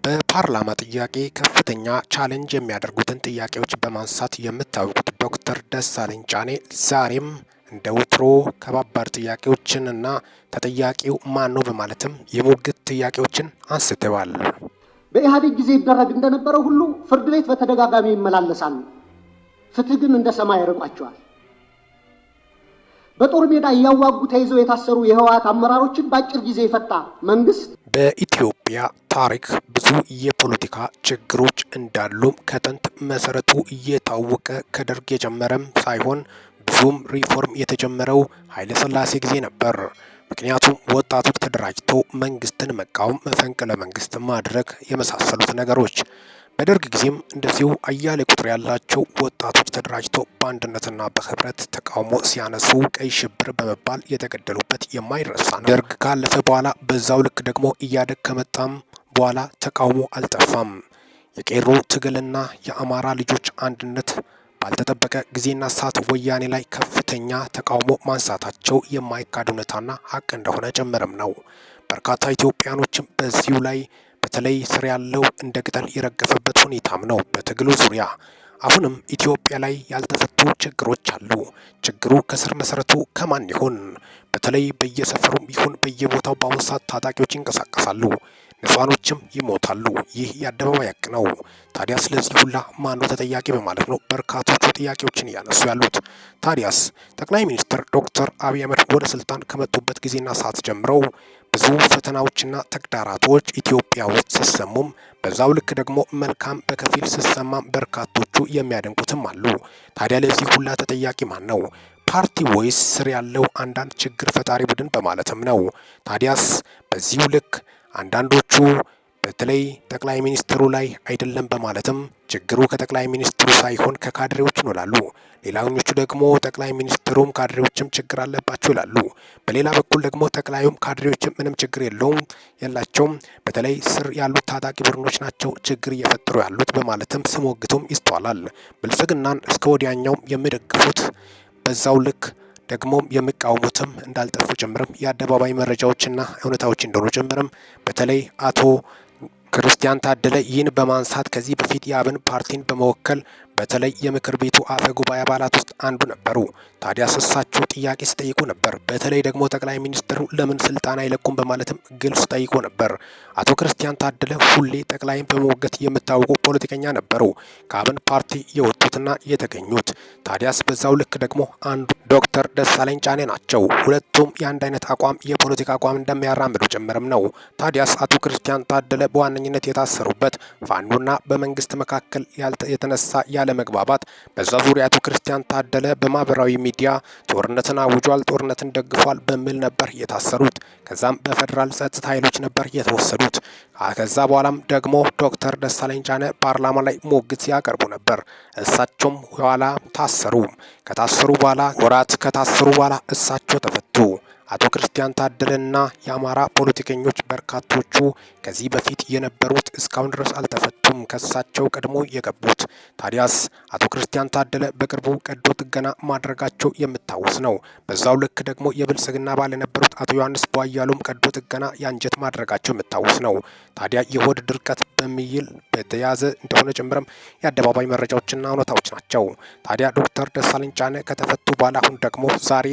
በፓርላማ ጥያቄ ከፍተኛ ቻሌንጅ የሚያደርጉትን ጥያቄዎች በማንሳት የምታወቁት ዶክተር ደሳለኝ ጫኔ ዛሬም እንደ ወትሮ ከባባድ ጥያቄዎችንና ተጠያቂው ማን ነው በማለትም የሙግት ጥያቄዎችን አንስተዋል። በኢህአዴግ ጊዜ ይደረግ እንደነበረው ሁሉ ፍርድ ቤት በተደጋጋሚ ይመላለሳሉ። ፍትህ ግን እንደ ሰማይ ያርቋቸዋል። በጦር ሜዳ ያዋጉ ተይዘው የታሰሩ የህወሓት አመራሮችን በአጭር ጊዜ ይፈታ መንግስት። በኢትዮጵያ ታሪክ ብዙ የፖለቲካ ችግሮች እንዳሉ ከጥንት መሰረቱ እየታወቀ ከደርግ የጀመረም ሳይሆን ብዙም ሪፎርም የተጀመረው ኃይለ ሥላሴ ጊዜ ነበር። ምክንያቱም ወጣቶች ተደራጅቶ መንግስትን መቃወም፣ መፈንቅለ መንግስት ማድረግ የመሳሰሉት ነገሮች። በደርግ ጊዜም እንደዚሁ አያሌ ቁጥር ያላቸው ወጣቶች ተደራጅቶ በአንድነትና በህብረት ተቃውሞ ሲያነሱ ቀይ ሽብር በመባል የተገደሉበት የማይረሳ ነው። ደርግ ካለፈ በኋላ በዛው ልክ ደግሞ እያደግ ከመጣም በኋላ ተቃውሞ አልጠፋም። የቄሮ ትግልና የአማራ ልጆች አንድነት ባልተጠበቀ ጊዜና ሰዓት ወያኔ ላይ ከፍተኛ ተቃውሞ ማንሳታቸው የማይካድ እውነታና ሀቅ እንደሆነ ጭምርም ነው። በርካታ ኢትዮጵያኖችም በዚሁ ላይ በተለይ ስር ያለው እንደ ቅጠል የረገፈበት ሁኔታም ነው። በትግሉ ዙሪያ አሁንም ኢትዮጵያ ላይ ያልተፈቱ ችግሮች አሉ። ችግሩ ከስር መሰረቱ ከማን ይሆን? በተለይ በየሰፈሩም ይሁን በየቦታው በአሁኑ ሰዓት ታጣቂዎች ይንቀሳቀሳሉ፣ ንጹሃኖችም ይሞታሉ። ይህ የአደባባይ ሀቅ ነው። ታዲያ ስለዚህ ሁላ ማነው ተጠያቂ በማለት ነው በርካቶቹ ጥያቄዎችን እያነሱ ያሉት። ታዲያስ ጠቅላይ ሚኒስትር ዶክተር አብይ አህመድ ወደ ስልጣን ከመጡበት ጊዜና ሰዓት ጀምረው ብዙ ፈተናዎችና ተግዳራቶች ኢትዮጵያ ውስጥ ሲሰሙም በዛው ልክ ደግሞ መልካም በከፊል ሲሰማም በርካቶቹ የሚያደንቁትም አሉ። ታዲያ ለዚህ ሁላ ተጠያቂ ማን ነው? ፓርቲ ወይስ ስር ያለው አንዳንድ ችግር ፈጣሪ ቡድን በማለትም ነው። ታዲያስ በዚሁ ልክ አንዳንዶቹ በተለይ ጠቅላይ ሚኒስትሩ ላይ አይደለም በማለትም ችግሩ ከጠቅላይ ሚኒስትሩ ሳይሆን ከካድሬዎች ነው ይላሉ። ሌላኞቹ ደግሞ ጠቅላይ ሚኒስትሩም ካድሬዎችም ችግር አለባቸው ይላሉ። በሌላ በኩል ደግሞ ጠቅላዩም ካድሬዎችም ምንም ችግር የላቸውም፣ በተለይ ስር ያሉት ታጣቂ ቡድኖች ናቸው ችግር እየፈጠሩ ያሉት በማለትም ሲሞግቱም ይስተዋላል። ብልጽግናን እስከ ወዲያኛው የሚደግፉት በዛው ልክ ደግሞ የሚቃወሙትም እንዳልጠፉ ጭምርም የአደባባይ መረጃዎችና እውነታዎች እንደሆኑ ጭምርም በተለይ አቶ ክርስቲያን ታደለ ይህን በማንሳት ከዚህ በፊት የአብን ፓርቲን በመወከል በተለይ የምክር ቤቱ አፈ ጉባኤ አባላት ውስጥ አንዱ ነበሩ። ታዲያ እሳቸው ጥያቄ ሲጠይቁ ነበር። በተለይ ደግሞ ጠቅላይ ሚኒስትሩ ለምን ስልጣን አይለቁም በማለትም ግልጽ ጠይቆ ነበር። አቶ ክርስቲያን ታደለ ሁሌ ጠቅላይን በመወገት የሚታወቁ ፖለቲከኛ ነበሩ፣ ከአብን ፓርቲ የወጡትና የተገኙት። ታዲያስ በዛው ልክ ደግሞ አንዱ ዶክተር ደሳለኝ ጫኔ ናቸው። ሁለቱም የአንድ አይነት አቋም የፖለቲካ አቋም እንደሚያራምዱ ጭምርም ነው። ታዲያስ አቶ ክርስቲያን ታደለ በዋነኝነት የታሰሩበት ፋኖና በመንግስት መካከል የተነሳ ያለመግባባት በዛ ዙሪያ አቶ ክርስቲያን ታደለ በማህበራዊ ሚዲያ ጦርነትን አውጇል፣ ጦርነትን ደግፏል በሚል ነበር የታሰሩት። ከዛም በፌደራል ጸጥታ ኃይሎች ነበር የተወሰዱት። ከዛ በኋላም ደግሞ ዶክተር ደሳለኝ ጫኔ ፓርላማ ላይ ሞግት ያቀርቡ ነበር። እሳቸውም ኋላ ታሰሩ። ከታሰሩ በኋላ ወራት ከታሰሩ በኋላ እሳቸው ተፈቱ። አቶ ክርስቲያን ታደለና የአማራ ፖለቲከኞች በርካቶቹ ከዚህ በፊት የነበሩት እስካሁን ድረስ አልተፈቱም፣ ከሳቸው ቀድሞ የገቡት። ታዲያስ አቶ ክርስቲያን ታደለ በቅርቡ ቀዶ ጥገና ማድረጋቸው የሚታወስ ነው። በዛው ልክ ደግሞ የብልጽግና አባል የነበሩት አቶ ዮሐንስ ቧያሉም ቀዶ ጥገና የአንጀት ማድረጋቸው የሚታወስ ነው። ታዲያ የሆድ ድርቀት በሚል በተያዘ እንደሆነ ጭምርም የአደባባይ መረጃዎችና እውነታዎች ናቸው። ታዲያ ዶክተር ደሳለኝ ጫኔ ከተፈቱ በኋላ አሁን ደግሞ ዛሬ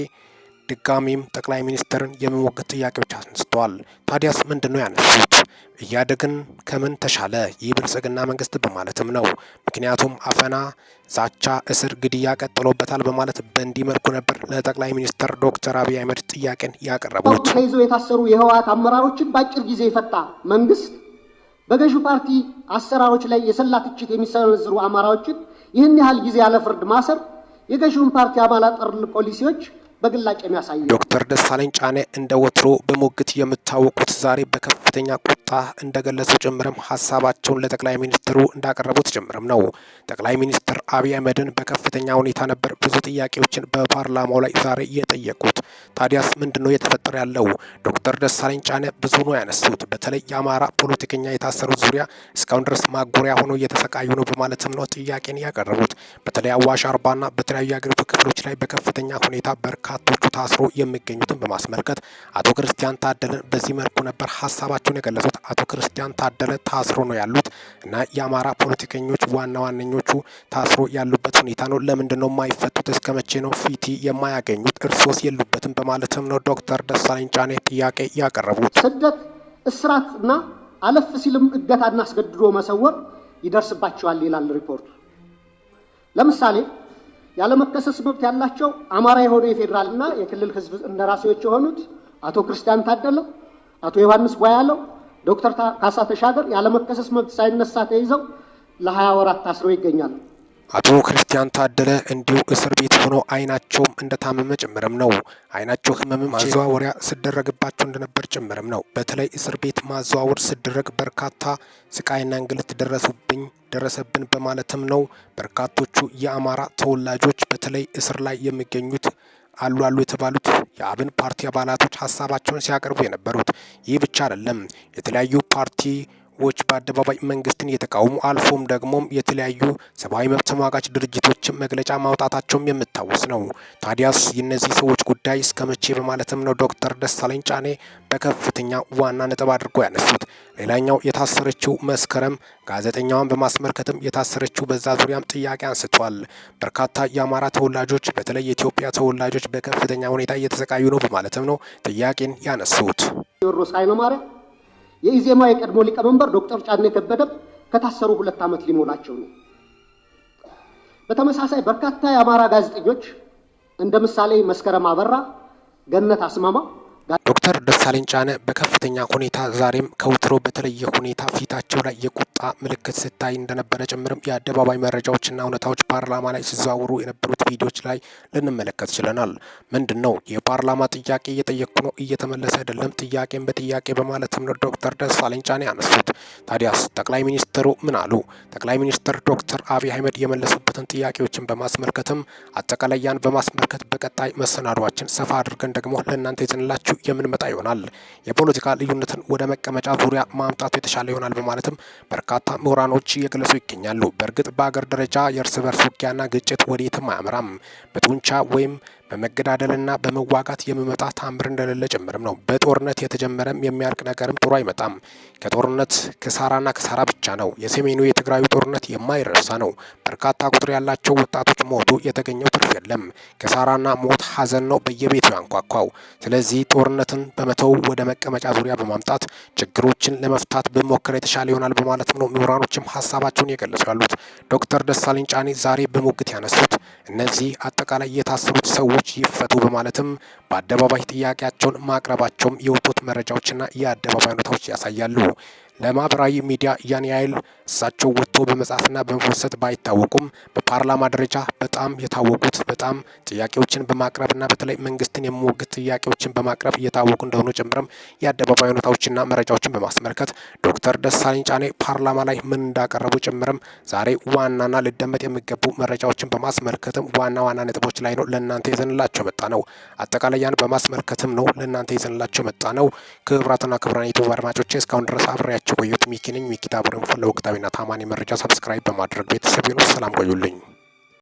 ድጋሚም ጠቅላይ ሚኒስትርን የሚሞግት ጥያቄዎች አንስተዋል። ታዲያስ ምንድነው ያነሱት? እያደግን ከምን ተሻለ ይህ ብልጽግና መንግስት በማለትም ነው። ምክንያቱም አፈና፣ ዛቻ፣ እስር፣ ግድያ ቀጥሎበታል በማለት በእንዲህ መልኩ ነበር ለጠቅላይ ሚኒስትር ዶክተር አብይ አህመድ ጥያቄን ያቀረቡት። ተይዘው የታሰሩ የህወሓት አመራሮችን በአጭር ጊዜ ይፈታ መንግስት። በገዢው ፓርቲ አሰራሮች ላይ የሰላ ትችት የሚሰነዝሩ አማራዎችን ይህን ያህል ጊዜ ያለ ፍርድ ማሰር የገዢውን ፓርቲ አባላት ጠር ፖሊሲዎች በግላጭ የሚያሳይ። ዶክተር ደሳለኝ ጫኔ እንደ ወትሮ በሞግት የምታወቁት ዛሬ በከፍተኛ ቁጣ እንደገለጹ ጭምርም ሀሳባቸውን ለጠቅላይ ሚኒስትሩ እንዳቀረቡት ጭምርም ነው። ጠቅላይ ሚኒስትር አብይ አህመድን በከፍተኛ ሁኔታ ነበር ብዙ ጥያቄዎችን በፓርላማው ላይ ዛሬ የጠየቁት። ታዲያስ ምንድነው እየተፈጠረ ያለው? ዶክተር ደሳለኝ ጫኔ ብዙ ነው ያነሱት። በተለይ የአማራ ፖለቲከኛ የታሰሩት ዙሪያ እስካሁን ድረስ ማጎሪያ ሆኖ እየተሰቃዩ ነው በማለትም ነው ጥያቄን ያቀረቡት። በተለይ አዋሽ አርባና በተለያዩ የሀገሪቱ ክፍሎች ላይ በከፍተኛ ሁኔታ በርካቶቹ ታስሮ የሚገኙትን በማስመልከት አቶ ክርስቲያን ታደለን በዚህ መልኩ ነበር ሀሳባቸውን የገለጹት። አቶ ክርስቲያን ታደለ ታስሮ ነው ያሉት እና የአማራ ፖለቲከኞች ዋነኞቹ ታስሮ ያሉበት ሁኔታ ነው። ለምንድን ነው የማይፈቱት? እስከ መቼ ነው ፊቲ የማያገኙት? እርሶስ የሉበትም? በማለትም ነው ዶክተር ደሳለኝ ጫኔ ጥያቄ ያቀረቡት። ስደት፣ እስራት እና አለፍ ሲልም እገታና አስገድዶ መሰወር ይደርስባቸዋል ይላል ሪፖርቱ። ለምሳሌ ያለመከሰስ መብት ያላቸው አማራ የሆኑ የፌዴራልና የክልል ህዝብ እንደራሴዎች የሆኑት አቶ ክርስቲያን ታደለ፣ አቶ ዮሐንስ ቧያለው፣ ዶክተር ካሳ ተሻገር ያለመከሰስ መብት ሳይነሳ ተይዘው ለ20 ወራት ታስረው ይገኛሉ። አቶ ክርስቲያን ታደለ እንዲሁ እስር ቤት ሆኖ አይናቸውም እንደታመመ ጭምርም ነው። አይናቸው ህመምም ማዘዋወሪያ ስደረግባቸው እንደነበር ጭምርም ነው። በተለይ እስር ቤት ማዘዋወር ስደረግ በርካታ ስቃይና እንግልት ደረሰብን በማለትም ነው በርካቶቹ የአማራ ተወላጆች በተለይ እስር ላይ የሚገኙት አሉ የተባሉት የአብን ፓርቲ አባላቶች ሀሳባቸውን ሲያቀርቡ የነበሩት። ይህ ብቻ አይደለም። የተለያዩ ፓርቲዎች በአደባባይ መንግስትን የተቃውሙ አልፎም ደግሞ የተለያዩ ሰብአዊ መብት ተሟጋች ድርጅቶች መግለጫ ማውጣታቸውም የምታወስ ነው። ታዲያስ የእነዚህ ሰዎች ጉዳይ እስከ መቼ በማለትም ነው ዶክተር ደሳለኝ ጫኔ በከፍተኛ ዋና ነጥብ አድርጎ ያነሱት። ሌላኛው የታሰረችው መስከረም ጋዜጠኛዋን በማስመልከትም የታሰረችው በዛ ዙሪያም ጥያቄ አንስቷል። በርካታ የአማራ ተወላጆች በተለይ የኢትዮጵያ ተወላጆች በከፍተኛ ሁኔታ እየተሰቃዩ ነው በማለትም ነው ጥያቄን ያነሱት። ቴዎድሮስ ኃይለማርያም የኢዜማ የቀድሞ ሊቀመንበር ዶክተር ጫኔ ከበደ ከታሰሩ 2 ዓመት ሊሞላቸው ነው። በተመሳሳይ በርካታ የአማራ ጋዜጠኞች እንደ ምሳሌ መስከረም አበራ፣ ገነት አስማማ፣ ዶክተር ደሳለኝ ጫኔ በከፍተኛ ሁኔታ ዛሬም ከውትሮ በተለየ ሁኔታ ፊታቸው ላይ የቁጣ ምልክት ስታይ እንደነበረ ጭምርም የአደባባይ መረጃዎችና እውነታዎች ፓርላማ ላይ ሲዘዋወሩ የነበሩት ቪዲዮዎች ላይ ልንመለከት ችለናል። ምንድን ነው የፓርላማ ጥያቄ እየጠየቁ ነው፣ እየተመለሰ አይደለም፣ ጥያቄን በጥያቄ በማለትም ነው ዶክተር ደሳለኝ ጫኔ ያነሱት። ታዲያስ ጠቅላይ ሚኒስትሩ ምን አሉ? ጠቅላይ ሚኒስትር ዶክተር አብይ አህመድ የመለሱበትን ጥያቄዎችን በማስመልከትም አጠቃላይ ያን በማስመልከት በቀጣይ መሰናዷችን ሰፋ አድርገን ደግሞ ለእናንተ ይዘንላችሁ የምንመጣ ይሆናል። የፖለቲካ ልዩነትን ወደ መቀመጫ ዙሪያ ማምጣቱ የተሻለ ይሆናል በማለትም በርካታ ምሁራኖች እየገለጹ ይገኛሉ። በእርግጥ በአገር ደረጃ የእርስ በርስ ውጊያና ግጭት ወዴትም አያምራም። በጡንቻ ወይም በመገዳደልና በመዋጋት የሚመጣ ታምር እንደሌለ ጭምርም ነው። በጦርነት የተጀመረም የሚያልቅ ነገርም ጥሩ አይመጣም። ከጦርነት ክሳራና ክሳራ ብቻ ነው። የሰሜኑ የትግራዩ ጦርነት የማይረሳ ነው። በርካታ ቁጥር ያላቸው ወጣቶች ሞቱ፣ የተገኘው ትርፍ የለም። ክሳራና ሞት ሀዘን ነው በየቤቱ ያንኳኳው። ስለዚህ ጦርነትን በመተው ወደ መቀመጫ ዙሪያ በማምጣት ችግሮችን ለመፍታት በሞከር የተሻለ ይሆናል በማለትም ነው ምሁራኖችም ሀሳባቸውን የገለጹ ያሉት። ዶክተር ደሳለኝ ጫኔ ዛሬ በሙግት ያነሱት እነዚህ አጠቃላይ የታሰሩት ሰዎች ይፈቱ በማለትም በአደባባይ ጥያቄያቸውን ማቅረባቸውም የወጡት መረጃዎችና የአደባባይ ሁኔታዎች ያሳያሉ። ለማህበራዊ ሚዲያ ያን ያህል እሳቸው ወጥቶ በመጻፍና በመወሰድ ባይታወቁም በፓርላማ ደረጃ በጣም የታወቁት በጣም ጥያቄዎችን በማቅረብና በተለይ መንግስትን የሚወግት ጥያቄዎችን በማቅረብ እየታወቁ እንደሆኑ ጭምርም የአደባባይ ሁኔታዎችና መረጃዎችን በማስመልከት ዶክተር ደሳለኝ ጫኔ ፓርላማ ላይ ምን እንዳቀረቡ ጭምርም ዛሬ ዋናና ሊደመጥ የሚገቡ መረጃዎችን በማስመልከትም ዋና ነጥቦች ላይ ነው ለእናንተ ይዘንላቸው መጣ ነው። አጠቃላይ ያን በማስመልከትም ነው ለእናንተ ይዘንላቸው መጣ ነው። ክቡራትና ክቡራን ዩቲዩብ አድማጮቼ እስካሁን ድረስ አብሬያቸው ቆየሁት። ሚኪ ነኝ። ሚኪ ታቦር ኢንፎ ለወቅታዊና ታማኒ መረጃ ሰብስክራይብ በማድረግ ቤተሰብ ይሁኑ። ሰላም ቆዩልኝ።